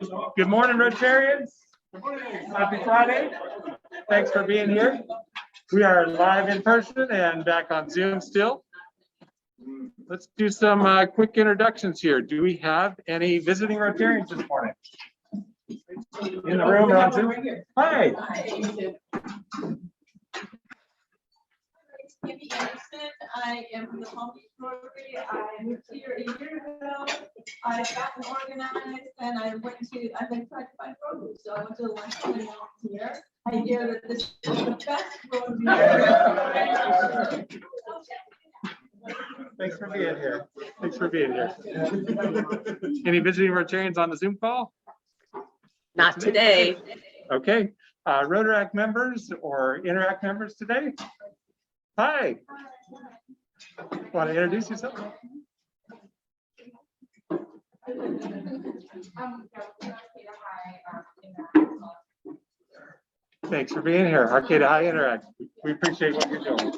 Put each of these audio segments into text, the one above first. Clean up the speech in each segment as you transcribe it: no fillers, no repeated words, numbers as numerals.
Good morning, Rotarians. Happy Friday. Thanks for being here. We are live in person and back on Zoom still. Let's do some quick introductions here. Do we have any visiting Rotarians this morning? In the room or on Zoom? Hi. I am from the Palm Beach Rotary. I moved here a year ago. I've gotten organized and I've been trying to find Rotary. So I went to the lunch here. I hear that this is the best Rotary. Thanks for being here. Thanks for being here. Any visiting Rotarians on the Zoom call? Not today. Okay. Rotaract members or Interact members today? Hi. Want to introduce yourself? Thanks for being here. Arcata High Interact. We appreciate what you're doing.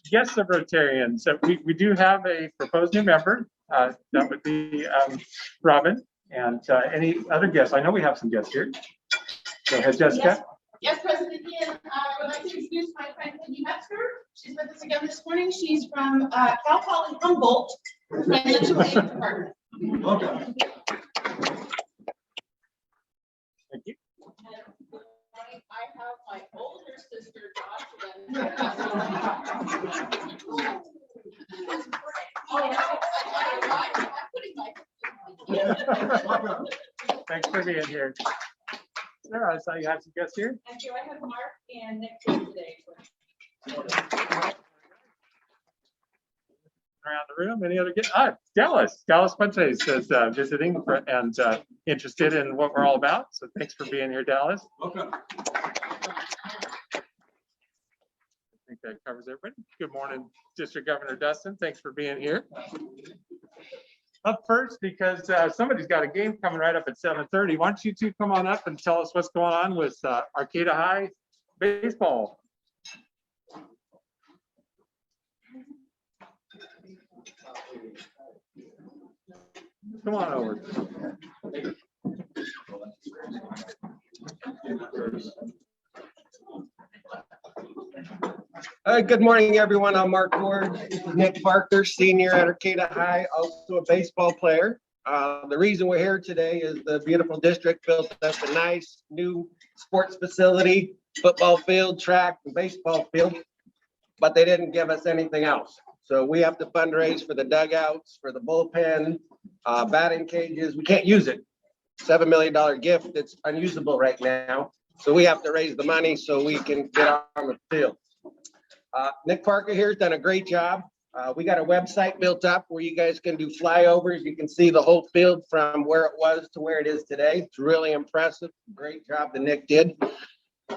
Guests of Rotarians. So we do have a proposed new member. That would be Robin. And any other guests? I know we have some guests here. Go ahead, Jessica. Yes, President Ian, I would like to introduce my friend Peggy Metzger. She's with us again this morning. She's from Cal Poly Humboldt, financial aid department. Welcome. Thank you. I have my older sister, Jocelyn. Thanks for being here. Sarah, I saw you have some guests here. And here I have Mark and Nick today. Around the room, any other guests? Dallas Fuentes is visiting and interested in what we're all about. So thanks for being here, Dallas. Welcome. I think that covers everybody. Good morning, District Governor Dustin. Thanks for being here. Up first, because somebody's got a game coming right up at 7:30. Why don't you two come on up and tell us what's going on with Arcata High baseball? Come on over. Good morning, everyone. I'm Mark Ward. This is Nick Parker, senior at Arcata High, also a baseball player. The reason we're here today is the beautiful district built us a nice new sports facility, football field, track, and baseball field, but they didn't give us anything else. So we have to fundraise for the dugouts, for the bullpen, batting cages. We can't use it. $7 million gift that's unusable right now. So we have to raise the money so we can get on the field. Nick Parker here has done a great job. We got a website built up where you guys can do flyovers. You can see the whole field from where it was to where it is today. It's really impressive. Great job that Nick did.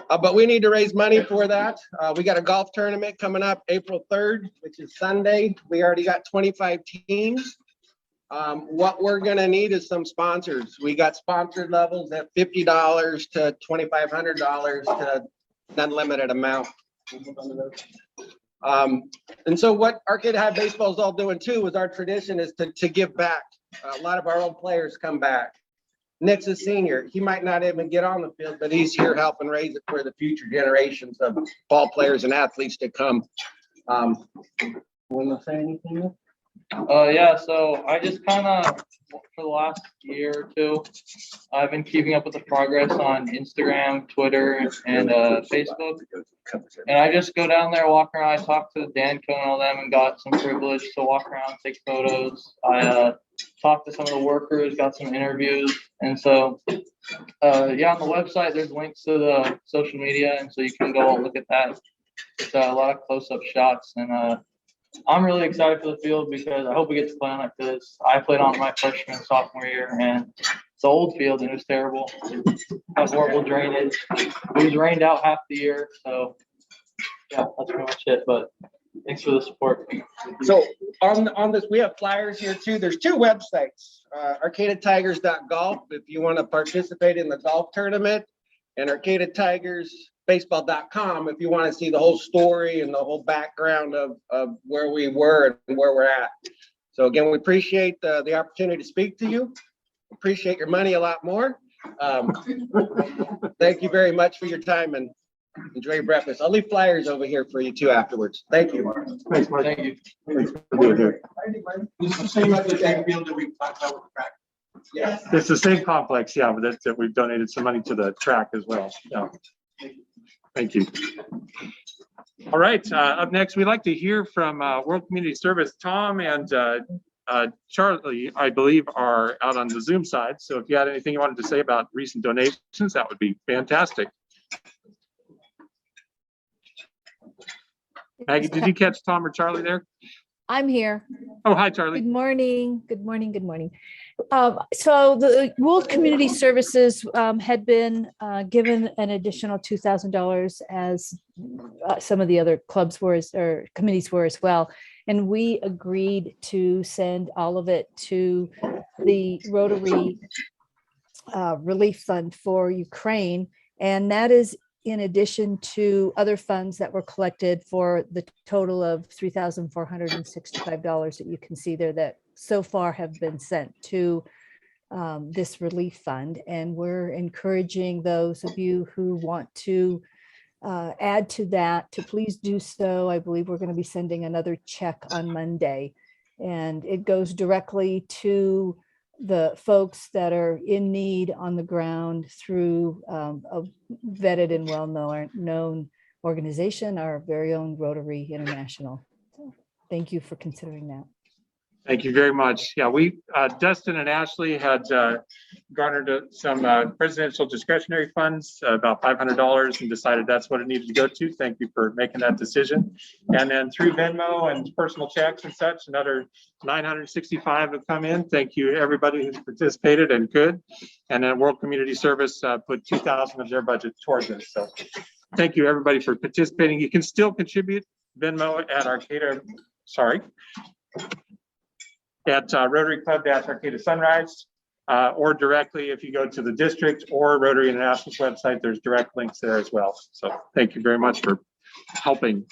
But we need to raise money for that. We got a golf tournament coming up April 3rd, which is Sunday. We already got 25 teams. What we're gonna need is some sponsors. We got sponsored levels at $50 to $2,500 to an unlimited amount. And so what Arcata High Baseball is all doing too is our tradition is to give back. A lot of our old players come back. Nick's a senior. He might not even get on the field, but he's here helping raise it for the future generations of ball players and athletes to come. Want to say anything? Yeah, so I just kind of, for the last year or two, I've been keeping up with the progress on Instagram, Twitter, and Facebook. And I just go down there, walk around. I talk to Dan Cohn and all them and got some privilege to walk around, take photos. I talked to some of the workers, got some interviews. And so, yeah, on the website, there's links to the social media. And so you can go and look at that. It's a lot of close-up shots. And I'm really excited for the field because I hope we get to play on it because I played on my freshman, sophomore year, and it's an old field and it was terrible. Had horrible drainage. It was rained out half the year, so yeah, that's pretty much it. But thanks for the support. So on this, we have flyers here too. There's two websites, arcatatigers.golf if you want to participate in the golf tournament, and arcatatigersbaseball.com if you want to see the whole story and the whole background of where we were and where we're at. So again, we appreciate the opportunity to speak to you. Appreciate your money a lot more. Thank you very much for your time and enjoy your breakfast. I'll leave flyers over here for you too afterwards. Thank you. Thanks, Mark. Thank you. Thanks for being here. It's the same as the field that we talked about with the track. Yeah. It's the same complex, yeah, but that we've donated some money to the track as well. Yeah. Thank you. All right, up next, we'd like to hear from World Community Service. Tom and Charlie, I believe, are out on the Zoom side. So if you had anything you wanted to say about recent donations, that would be fantastic. Maggie, did you catch Tom or Charlie there? I'm here. Oh, hi, Charlie. Good morning. Good morning. Good morning. So the World Community Services had been given an additional $2,000 as some of the other clubs were or committees were as well. And we agreed to send all of it to the Rotary Relief Fund for Ukraine. And that is in addition to other funds that were collected for the total of $3,465 that you can see there that so far have been sent to this relief fund. And we're encouraging those of you who want to add to that to please do so. I believe we're going to be sending another check on Monday, and it goes directly to the folks that are in need on the ground through a vetted and well-known organization, our very own Rotary International. So thank you for considering that. Thank you very much. Yeah, we, Dustin and Ashley had garnered some presidential discretionary funds, about $500, and decided that's what it needed to go to. Thank you for making that decision. And then through Venmo and personal checks and such, another 965 have come in. Thank you, everybody who's participated and could. And then World Community Service put 2,000 of their budget towards it. So thank you, everybody, for participating. You can still contribute Venmo at Arcata, at Rotary Club Arcata Sunrise, or directly if you go to the district or Rotary International's website, there's direct links there as well. So thank you very much for helping.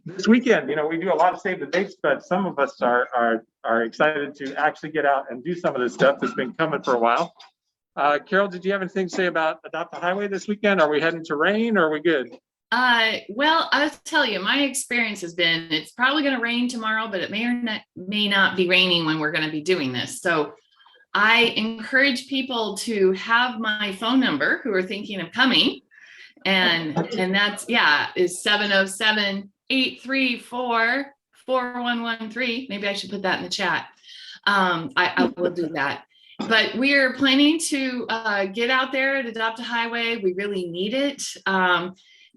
This weekend, you know, we do a lot of save the dates, but some of us are excited to actually get out and do some of this stuff that's been coming for a while. Carol, did you have anything to say about Adopt a Highway this weekend? Are we heading to rain or are we good? Well, I'll tell you, my experience has been, it's probably going to rain tomorrow, but it may not be raining when we're going to be doing this. So I encourage people to have my phone number who are thinking of coming. And that's, is 707-834-4113. Maybe I should put that in the chat. I will do that. But we're planning to get out there and adopt a highway. We really need it.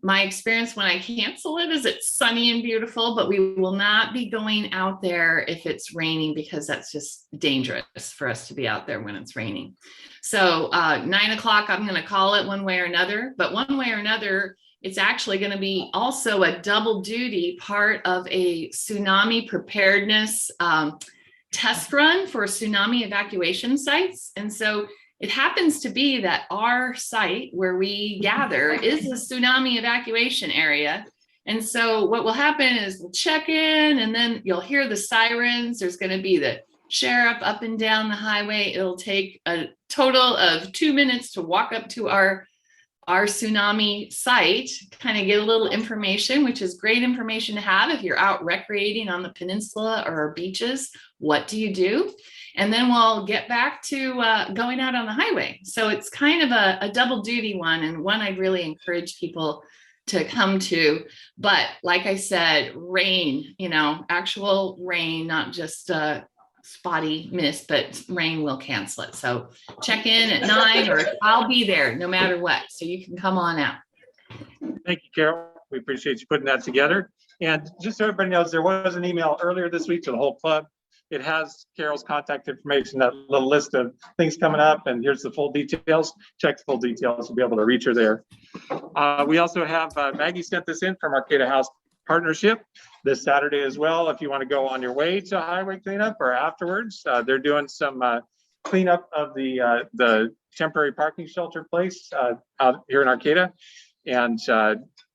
My experience when I cancel it is it's sunny and beautiful, but we will not be going out there if it's raining, because that's just dangerous for us to be out there when it's raining. So 9 o'clock, I'm going to call it one way or another, but one way or another, it's actually going to be also a double duty part of a tsunami preparedness test run for tsunami evacuation sites. And so it happens to be that our site where we gather is a tsunami evacuation area. And so what will happen is we'll check in, and then you'll hear the sirens. There's going to be the sheriff up and down the highway. It'll take a total of 2 minutes to walk up to our tsunami site, kind of get a little information, which is great information to have if you're out recreating on the peninsula or our beaches. What do you do? And then we'll get back to going out on the highway. So it's kind of a double duty one, and one I'd really encourage people to come to. But like I said, rain, actual rain, not just spotty mist, but rain will cancel it. So check in at 9, or I'll be there no matter what. So you can come on out. Thank you, Carol. We appreciate you putting that together. And just so everybody knows, there was an email earlier this week to the whole club. It has Carol's contact information, that little list of things coming up, and here's the full details. Check the full details, you'll be able to reach her there. We also have, Maggie sent this in from Arcata House Partnership this Saturday as well. If you want to go on your way to highway cleanup or afterwards, they're doing some cleanup of the temporary parking shelter place out here in Arcata. And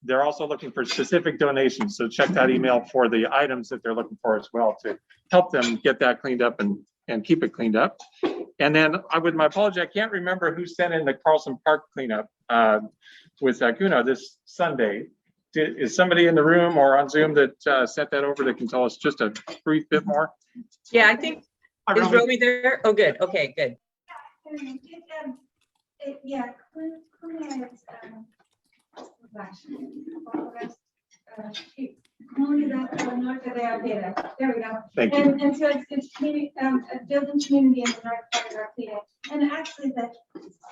they're also looking for specific donations. So check that email for the items that they're looking for as well to help them get that cleaned up and keep it cleaned up. And then with my apology, I can't remember who sent in the Carlson Park cleanup with CUNA this Sunday. Is somebody in the room or on Zoom that sent that over that can tell us just a brief bit more? Yeah, I think, is Romy there? Oh, good. Okay, good. Yeah. There we go. Thank you. And so it's community, building community in the north part of Arcata. And actually the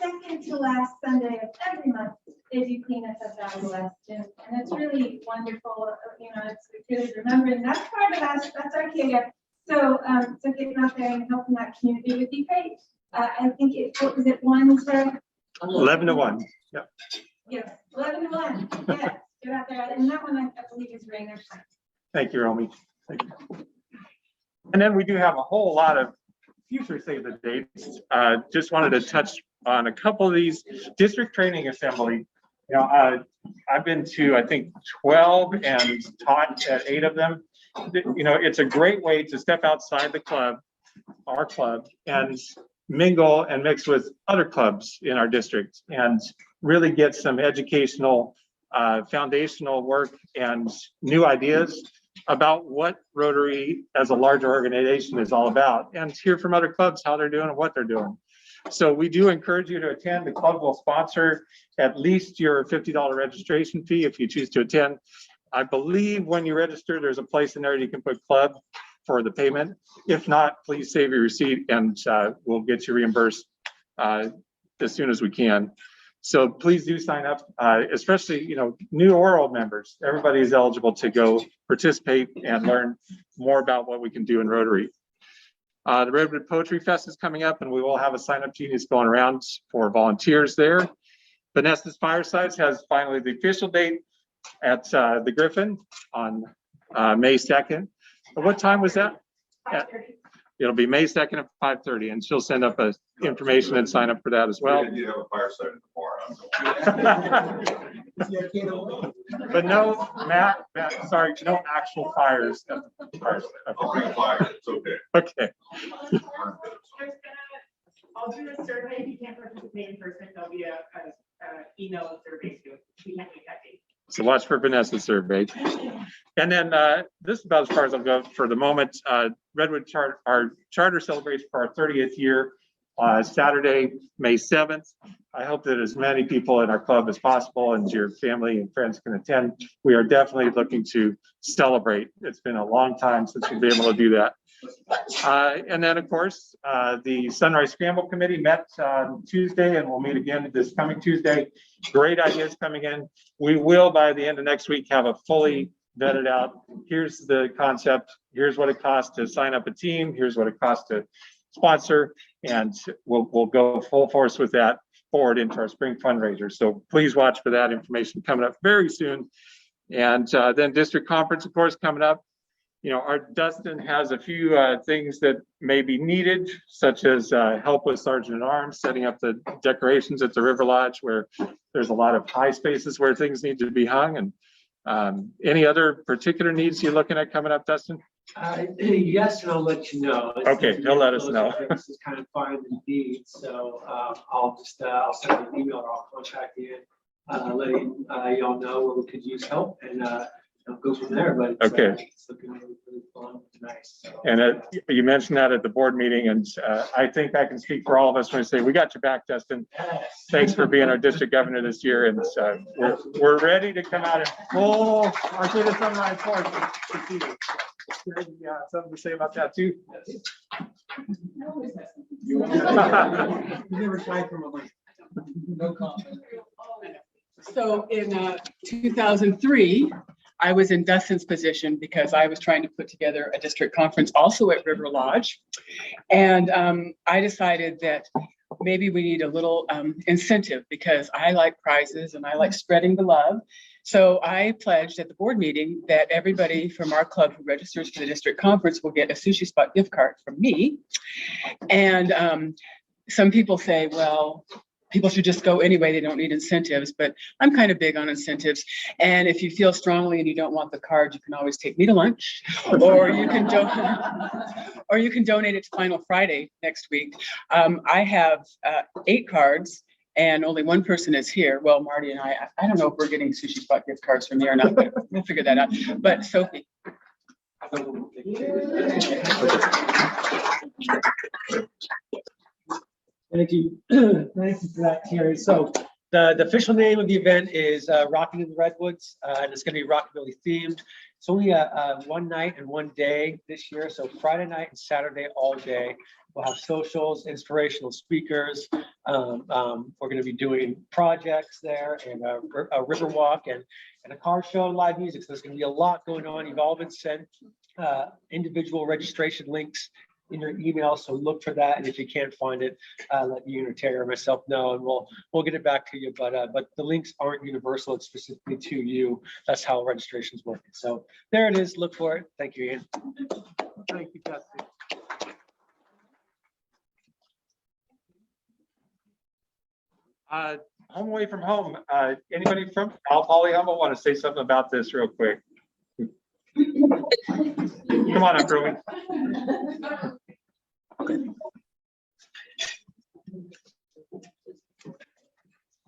second to last Sunday of every month, they do cleanup at that West Gym. And it's really wonderful, you know, it's good to remember, and that's part of us, that's Arcata. So, so getting out there and helping that community would be great. I think what was it, 1 to 11 to 1. Yeah. Yes, 11 to 1. Yes, get out there. And that one I believe is Rainer. Thank you, Romy. Thank you. And then we do have a whole lot of future save the dates. Just wanted to touch on a couple of these. District Training Assembly. You know, I've been to, I think, 12 and taught at 8 of them. You know, it's a great way to step outside the club, our club, and mingle and mix with other clubs in our district and really get some educational, foundational work and new ideas about what Rotary as a larger organization is all about, and hear from other clubs how they're doing and what they're doing. So we do encourage you to attend. The club will sponsor at least your $50 registration fee if you choose to attend. I believe when you register, there's a place in there you can put club for the payment. If not, please save your receipt and we'll get you reimbursed as soon as we can. So please do sign up, especially, you know, new or old members. Everybody is eligible to go participate and learn more about what we can do in Rotary. The Redwood Poetry Fest is coming up, and we will have a sign-up genius going around for volunteers there. Vanessa's Firesides has finally the official date at the Griffin on May 2nd. What time was that? It'll be May 2nd at 5:30, and she'll send up information and sign up for that as well. You have a fireside in the bar. But no, Matt, sorry, no actual fires. At the fireside. I'll bring a fire, it's okay. Okay. I'll do a survey. If you can't participate in person, there'll be a email survey too. We can't make that date. So watch for Vanessa's survey. And then this is about as far as I'll go for the moment. Redwood our charter celebrates for our 30th year, Saturday, May 7th. I hope that as many people in our club as possible and your family and friends can attend. We are definitely looking to celebrate. It's been a long time since we've been able to do that. And then, of course, the Sunrise Scramble Committee met Tuesday, and we'll meet again this coming Tuesday. Great ideas coming in. We will, by the end of next week, have a fully vetted out. Here's the concept. Here's what it costs to sign up a team. Here's what it costs to sponsor. And we'll go full force with that forward into our spring fundraiser. So please watch for that information coming up very soon. And then district conference, of course, coming up. You know, our Dustin has a few things that may be needed, such as help with Sergeant at Arms, setting up the decorations at the River Lodge, where there's a lot of high spaces where things need to be hung. And any other particular needs you're looking at coming up, Dustin? Yes, and I'll let you know. Okay, he'll let us know. This is kind of fine indeed, so I'll send an email or I'll contact you, letting y'all know where we could use help, and go from there. But it's, okay, it's looking really fun and nice. So. And you mentioned that at the board meeting, and I think I can speak for all of us when I say we got your back, Dustin. Yes. Thanks for being our district governor this year, and we're ready to come out in full Arcata Sunrise Force. Yeah, something to say about that too. You never tried from a link. No comment. So in 2003, I was in Dustin's position because I was trying to put together a district conference also at River Lodge. And I decided that maybe we need a little incentive, because I like prizes and I like spreading the love. So I pledged at the board meeting that everybody from our club who registers for the district conference will get a Sushi Spot gift card from me. And some people say, well, people should just go anyway. They don't need incentives, but I'm kind of big on incentives. And if you feel strongly and you don't want the card, you can always take me to lunch, or you can donate it to Final Friday next week. I have 8 cards. And only one person is here. Well, Marty and I don't know if we're getting sushi spot gift cards from you or not, but we'll figure that out. But Sophie. Thank you. Thank you for that, Terry. So the official name of the event is Rocking in the Redwoods, and it's going to be rockabilly themed. It's only a one night and one day this year. So Friday night and Saturday all day. We'll have socials, inspirational speakers. We're going to be doing projects there and a river walk and a car show and live music. So there's going to be a lot going on. You've all been sent individual registration links in your email, so look for that. And if you can't find it, let you or Terry or myself know, and we'll get it back to you. But the links aren't universal; it's specifically to you. That's how registration's working. So there it is. Look for it. Thank you, Ian. Thank you, Dusty. Home away from home. Anybody from Holly Humble want to say something about this real quick? Come on up, Ruby.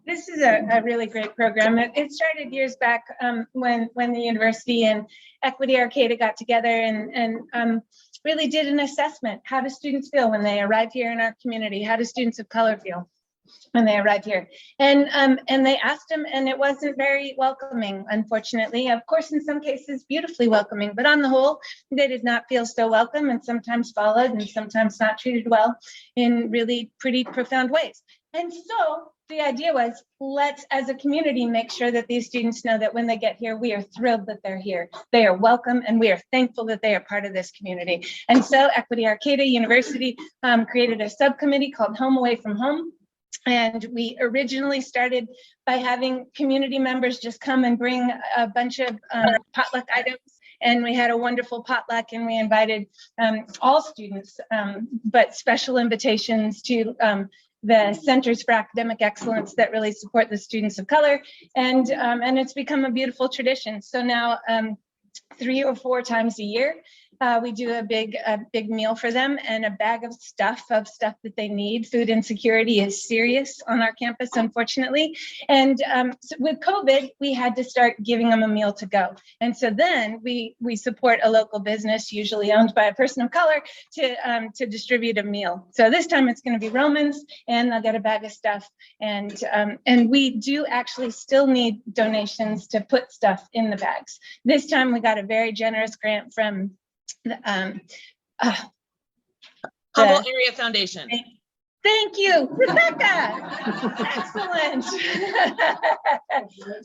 This is a really great program. It started years back when the university and Equity Arcata got together and really did an assessment. How do students feel when they arrive here in our community? How do students of color feel when they arrived here? And they asked them, and it wasn't very welcoming, unfortunately. Of course, in some cases, beautifully welcoming, but on the whole, they did not feel so welcome, and sometimes followed and sometimes not treated well in really pretty profound ways. And so the idea was, let's, as a community, make sure that these students know that when they get here, we are thrilled that they're here. They are welcome, and we are thankful that they are part of this community. And so Equity Arcata University created a subcommittee called Home Away from Home. And we originally started by having community members just come and bring a bunch of potluck items. And we had a wonderful potluck, and we invited all students, but special invitations to the Centers for Academic Excellence that really support the students of color. And it's become a beautiful tradition. So now 3 or 4 times a year, we do a big meal for them and a bag of stuff that they need. Food insecurity is serious on our campus, unfortunately. And so with COVID, we had to start giving them a meal to go. And so then we support a local business, usually owned by a person of color, to distribute a meal. So this time it's going to be Romans, and they'll get a bag of stuff. And we do actually still need donations to put stuff in the bags. This time we got a very generous grant from Humboldt Area Foundation. Thank you, Rebecca. Excellent.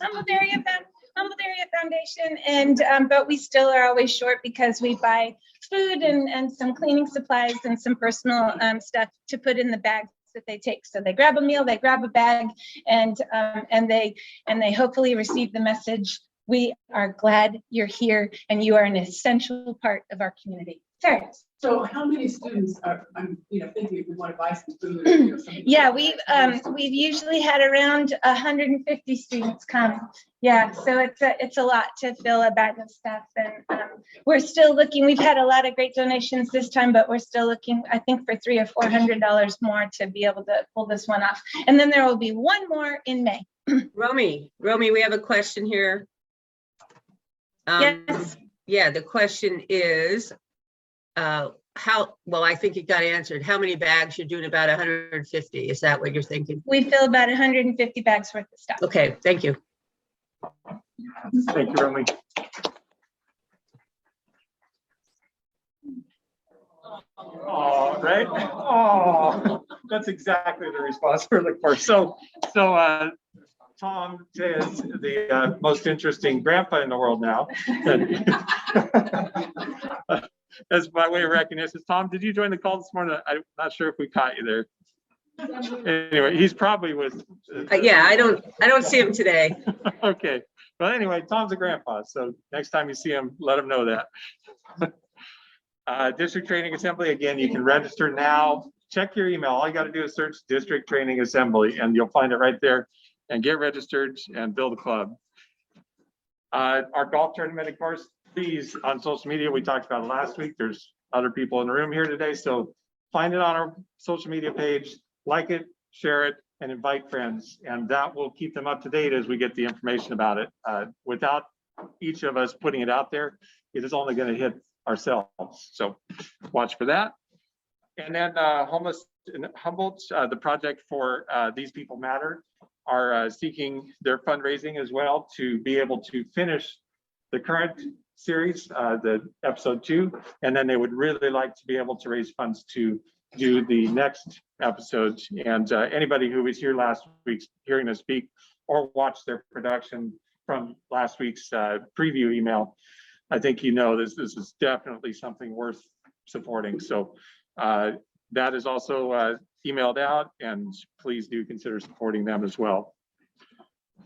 Humboldt Area Foundation, and but we still are always short because we buy food and some cleaning supplies and some personal stuff to put in the bags that they take. So they grab a meal, they grab a bag, and they hopefully receive the message. We are glad you're here, and you are an essential part of our community. Sorry. So how many students are, thinking if we want to buy some food? Yeah, we've usually had around 150 students come. Yeah, so it's a lot to fill a bag of stuff, and we're still looking. We've had a lot of great donations this time, but we're still looking, I think, for $300 or $400 more to be able to pull this one off. And then there will be one more in May. Romy, we have a question here. Yes. Yeah, the question is, well, I think it got answered. How many bags? You're doing about 150. Is that what you're thinking? We fill about 150 bags worth of stuff. Okay, thank you. Thank you, Romy. Oh, right? Oh, that's exactly the response we're looking for. So Tom is the most interesting grandpa in the world now. That's my way of recognition. Tom, did you join the call this morning? I'm not sure if we caught you there. Anyway, he's probably with. Yeah, I don't see him today. Okay. Well, anyway, Tom's a grandpa, so next time you see him, let him know that. District Training Assembly, again, you can register now check your email. All you got to do is search District Training Assembly and you'll find it right there, and get registered and build a club. Our golf tournament, of course, please, on social media, we talked about it last week. There's other people in the room here today, so find it on our social media page, like it, share it, and invite friends, and that will keep them up to date as we get the information about it. Without each of us putting it out there, it is only going to hit ourselves, so watch for that. And then Homeless in Humboldt, the project for These People Matter, are seeking their fundraising as well to be able to finish the current series, the episode 2, and then they would really like to be able to raise funds to do the next episode. And anybody who was here last week hearing us speak or watch their production from last week's preview email, I think you know this is definitely something worth supporting. So that is also emailed out, and please do consider supporting them as well.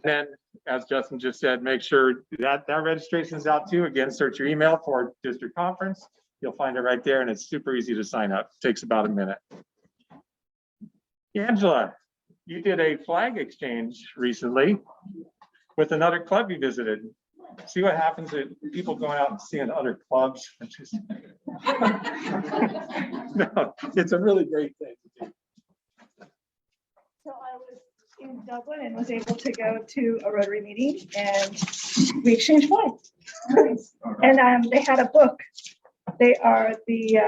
And as Justin just said, make sure that registration is out too. Again, search your email for district conference. You'll find it right there, and it's super easy to sign up. Takes about a minute. Angela, you did a flag exchange recently with another club you visited. See what happens with people going out and seeing other clubs. No, it's a really great thing to do. So I was in Dublin and was able to go to a Rotary meeting, and we exchanged flags. And they had a book. They are the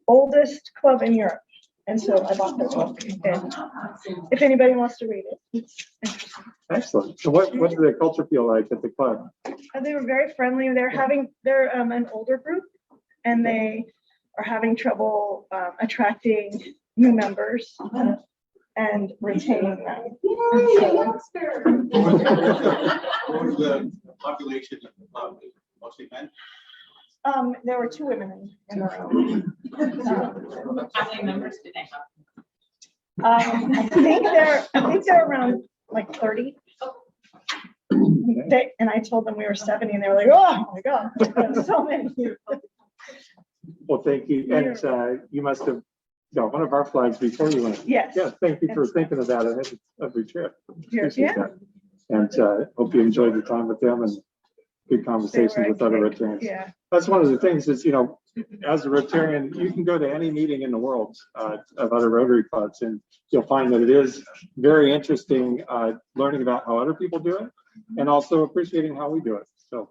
oldest club in Europe. And so I bought the book, and if anybody wants to read it, it's interesting. Excellent. So what did the culture feel like at the club? They were very friendly. They're an older group, and they are having trouble attracting new members and retaining them. What was the population of the club? Mostly men? There were 2 women in the room. How many members do they have? I think they're around like 30. And I told them we were 70, and they were like, "Oh my God, there's so many." Well, thank you. And you must have got one of our flags before you went. Yes. Yeah, thank you for thinking of that ahead of your trip. Appreciate Yeah. that. And hope you enjoyed your time with them and good conversations with other Rotarians. Yeah. That's one of the things is, as a Rotarian, you can go to any meeting in the world of other Rotary clubs, and you'll find that it is very interesting learning about how other people do it and also appreciating how we do it. So.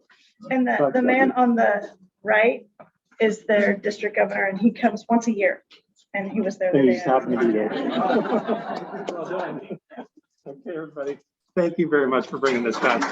And the man on the right is their district governor, and he comes once a year, and he was there. And he just happened to be there. Well done. Okay, everybody. Thank you very much for bringing this back.